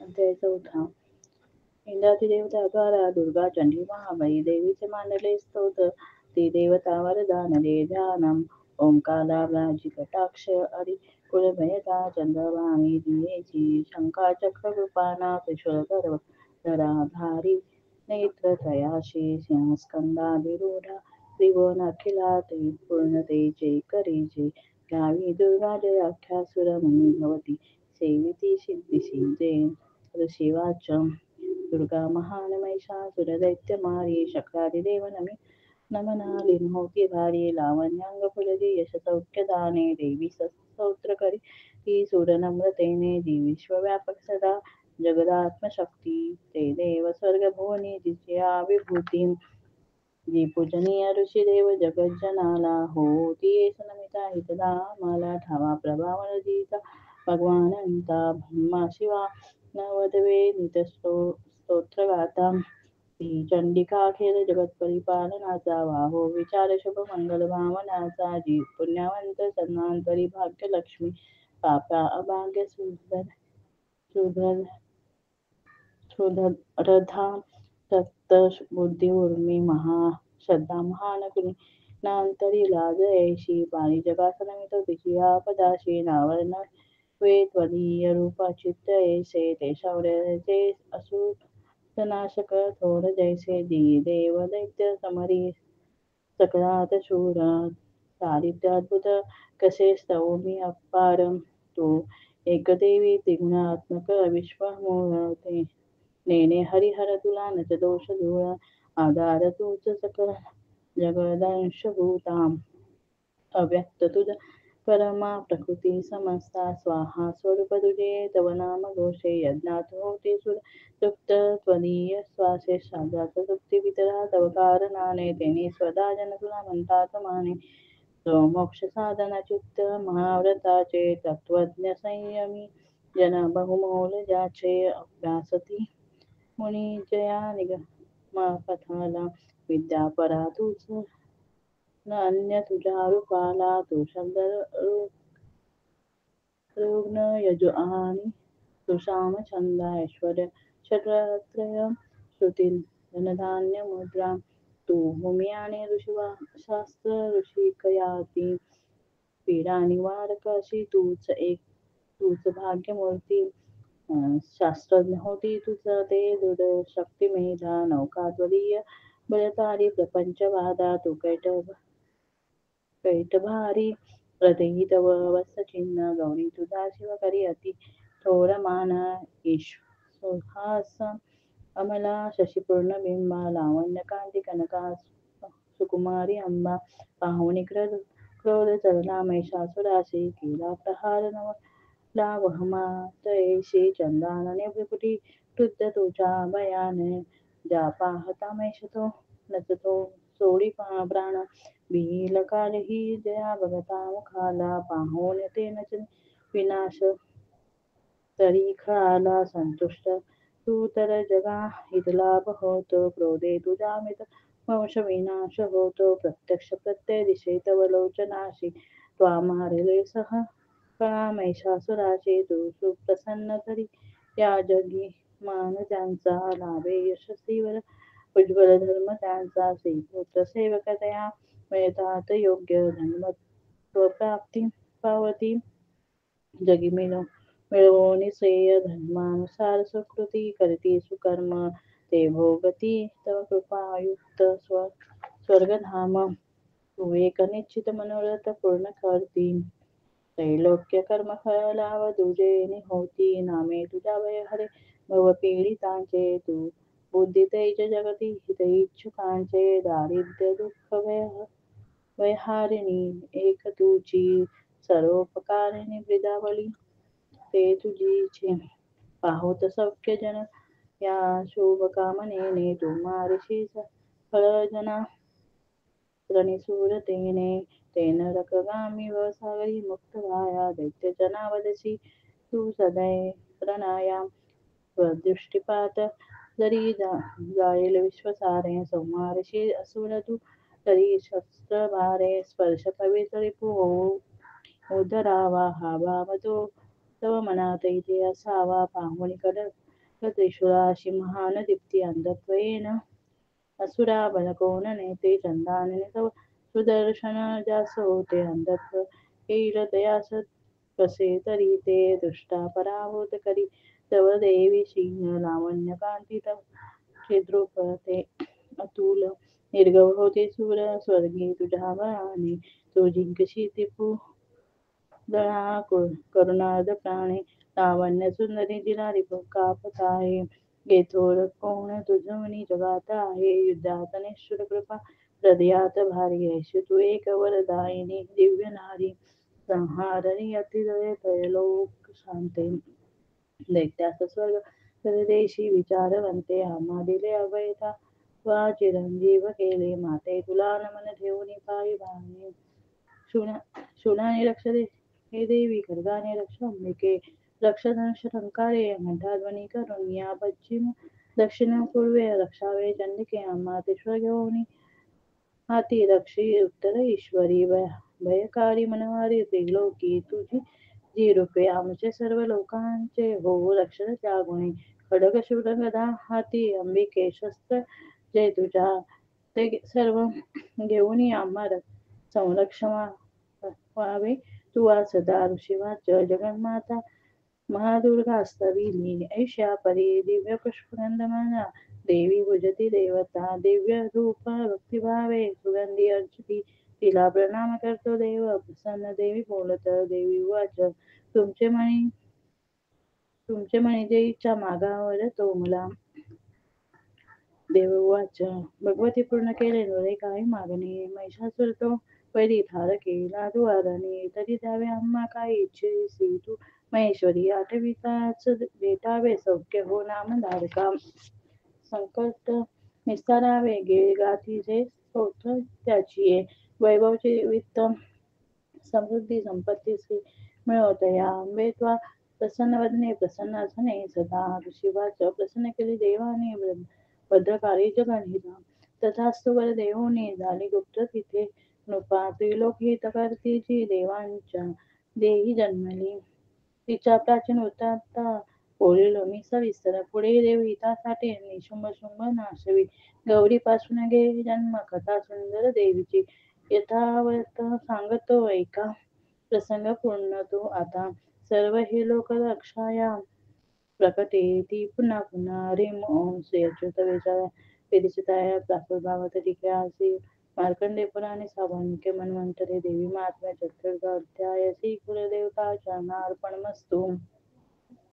अध्याय 4. इंद्राची देवता अकारा दुर्गा चंडी महामाई देवीचे मानले स्तोत्र ती देवता वरदान दे ध्यानम ओंकारा व्याजी कटाक्ष अरी कुलभयता चंद्रवाणी दियेची शंका चक्र कृपाना त्रिशूल गर्भ धराधारी नेत्रत्रयाशी सिंहस्कंदाधिरूढा त्रिभुवन अखिलाते पूर्णतेचे करीचे गावी दुर्गा जयाख्या सुरमुनी भवती सेविती सिद्धिशी जय शिवाच दुर्गा महान महिषासुर दैत्य मारी शक्रादिदेव नमनालीन होती भारी लावण्याङ्ग फुलदी यश सौख्य दाने देवी स्तोत्र करी ती सूर नम्रतेने जी विश्वव्यापक सदा जगदात्मशक्ती ते देव स्वर्ग भुवनी जिचे विभूती जी पूजनीय ऋषी देव जगज्जनाला होती नमिता हितदा मला ठावा प्रभावन जिचा भगवान अंता ब्रह्मा शिवा नवदवे स्तोत्र गाता ती चंडिका खेळ जगत परिपालनाचा वाहो विचार शुभ मंगल भावनाचा जी पुण्यवंत सन्मान करी भाग्य लक्ष्मी पापा अभाग्य सुधर सुधरधा सत्त बुद्धी उर्मी महा श्रद्धा महान कुणी नांतरी लाज ऐशी पाणी जगासनमित तिची आपदाशी नावरण वे त्वदीय रूपा चित्त ऐसे ते शौर्याचे असुरनाशक थोर जैसे दी देव दैत्य समरी सकळात शूर चारित्र्याद्भुत कसे स्तवमी अपार तू एकदेवी त्रिगुणात्मक विश्वमूर्ते नेने हरिहर तुला नच दोष धूळ आधार तूच सकल जगदंशभूता अव्यक्त तुझ परमा प्रकृती समस्ता स्वाहा स्वरूप तुझे तव नाम घोषे यज्ञात होते सुर तृप्त त्वदीय श्वासे शाजात तृप्ती पितरा तव कारणाने तेने स्वदा जन तुला म्हणतात माने तो मोक्ष साधना चित्त महाव्रताचे तत्वज्ञ संयमी जन बहुमोल ज्याचे अभ्यासती मुनी जया निगमा पथाला विद्या परा तूच न अन्य तुझ्या रूपाला तू शब्द रुग्ण यजु आणि सुशाम छंद ऐश्वर्य षट्रत्रय श्रुती धनधान्य मुद्रा तू भूमी आणि ऋषिशास्त्र ऋषी कयाती पीडा निवारक अशी तूच भाग्यमूर्ती शास्त्रज्ञ होती तुझ ते दृढ शक्ती मेधा नौका त्वदीय बलतारी प्रपंच वादा तू कैटभारी हृदयी तव वत्सचिन्ह गौरी तुझा शिव करी अति थोर मान ईश अमला शशिपूर्ण बिंबा लावण्य कांती कनका सुकुमारी अंबा पाहुणी क्रोध चरला महिषासुराशी केला प्रहार नव लावहमात ऐशी चंदानने भ्रुकुटी क्रुद्ध तुझ्या भयाने ज्या पाहता मैषतो नचतो सोडी प्राण बिलकाल ही जया भगता मुखाला पाहून ते नच विनाश तरी खळाला संतुष्ट तू तर जगा हितलाभ होतो क्रोधे तुझा मित वंश विनाश होतो प्रत्यक्ष प्रत्यय दिशे तव लोचनाशी त्वा मारिले सह कळा महिषासुराचे तू सुप्रसन्न तरी या जगी मान त्यांचा लाभे यशस्वीवर उज्ज्वल धर्म त्यांचा श्रीपुत्र सेवकतया मिळतात योग्य धर्मत्व प्राप्ती पावती जगी मिळवून श्रेय धर्मानुसार सुकृती करती सुकर्म ते भोगती तव कृपायुक्त स्वर्गधाम तू एक निश्चित मनोरथ पूर्ण करती त्रैलोक्य कर्म फळ लाव तुझे होती नामे तुझ्या वय हरे भव पीडितांचे तू बुद्धी तेज जगती हित इच्छुकांचे दारिद्र्य दुःख वैहारिणी एक तुझी सर्वोपकारिणी वृदावली ते तुझीचे पाहोत सौख्य जन या शुभ कामनेने तू मारशी फळ जना रणिसूरतेने तेन रकगामी व सागरी मुक्त व्हाया दैत्य जनावदसी तू सदै प्रणाया स्वदृष्टीपात जरी जाईल विश्वसारे संहारशी असुर तू तरी शस्त्र भारे स्पर्श पवित्र रिपू होऊ उदरावा हा भाव तो तव मनात इथे असावा पाहुणी त्रिशूलाशी महान दीप्ती अंधत्वेन असुरा बलकोन नेते चंदानने तव सुदर्शन जासो ते अंधत्व येईल तयास कसे तरी ते दृष्टा पराभूत करी तव देवी सिंह लावण्य कांती तव चिद्रूप ते अतुल निर्गव होते सूर स्वर्गी तुझ्या बळाने तू जिंकशी ती दळा करुणार्ध प्राणे लावण्य सुंदरी जिरारी कापताये घेतोड कोण तुझवणी जगात आहे युद्धात निष्ठुर कृपा हृदयात भारी ऐशी तू एक वरदायिनी दिव्य नारी संहारणी अतिदय त्रैलोक शांते दैत्यास स्वर्ग परदेशी विचारवंते आम्हा दिले अभयता वा चिरंजीव केले माते तुला नमन ठेवून पायी भाणे शूलाने रक्ष दे हे देवी खड्गाने रक्ष अंबिके रक्ष धनुष टंकारे घंटाध्वनी करून या पश्चिम दक्षिण पूर्वे रक्षावे चंडिके आम्हा तेश्वर घेऊन हाती रक्षी उत्तर ईश्वरी भयकारी मनवारी त्रिलोकी तुझी जी रूपे आमचे सर्व लोकांचे हो रक्षण त्या गुणी खडग शूळ गदा हाती अंबिके शस्त्र जय तुझ्या ते सर्व घेऊन आम्हा संरक्षण व्हावे तू आज सदा ऋषिवाच जगन्माता महादुर्गा स्तविली ऐशा परी दिव्य पुष्पगंध माझा देवी भुजती देवता दिव्य रूप भक्तिभावे सुगंधी अर्चिती तिला प्रणाम करतो देव प्रसन्न देवी बोलत देवी वाच तुमचे म्हणे जे इच्छा मागावर तो मला देव वाच भगवती पूर्ण केले डोळे काही मागणे महिषासुर तो वैरी ठार केला द्वाराने तरी द्यावे आम्हा काही इच्छेसी तू महेश्वरी आठविताच भेटावे सौख्य हो नाम धारका संकट निस्तारावे गे गाथीचे स्तोत्र त्याची वैभवचे वित्त समृद्धी संपत्ती श्री मिळवतया आंबे त्वा प्रसन्न वदने प्रसन्न असणे सदा ऋषिवाच प्रसन्न केली देवाने भद्रकाळी जगणहिता तथास्तु वर देवोने झाली गुप्त तिथे नृपा त्रिलोक हित करती जी देवांच्या देही जन्मली तिच्या प्राचीन वृत्तांता बोलिलो मी सविस्तर पुढे देव हितासाठी निशुंभ शुंभ नाशवी गौरीपासून घे जन्म कथा सुंदर देवीची यथावत सांगतो ऐका प्रसंग पूर्ण तो आता सर्व हे लोक रक्षाया प्रकटे ती पुन्हा पुन्हा रेम ओम श्री अच्युत विरचिताय प्रादुर्भावात टिक्यासी मार्कंडे पुराणे साभानिके मन्वंतरे देवी महात्म्य चतुर्थ अध्याय श्री कुलदेवताच्या अर्पणमस्तु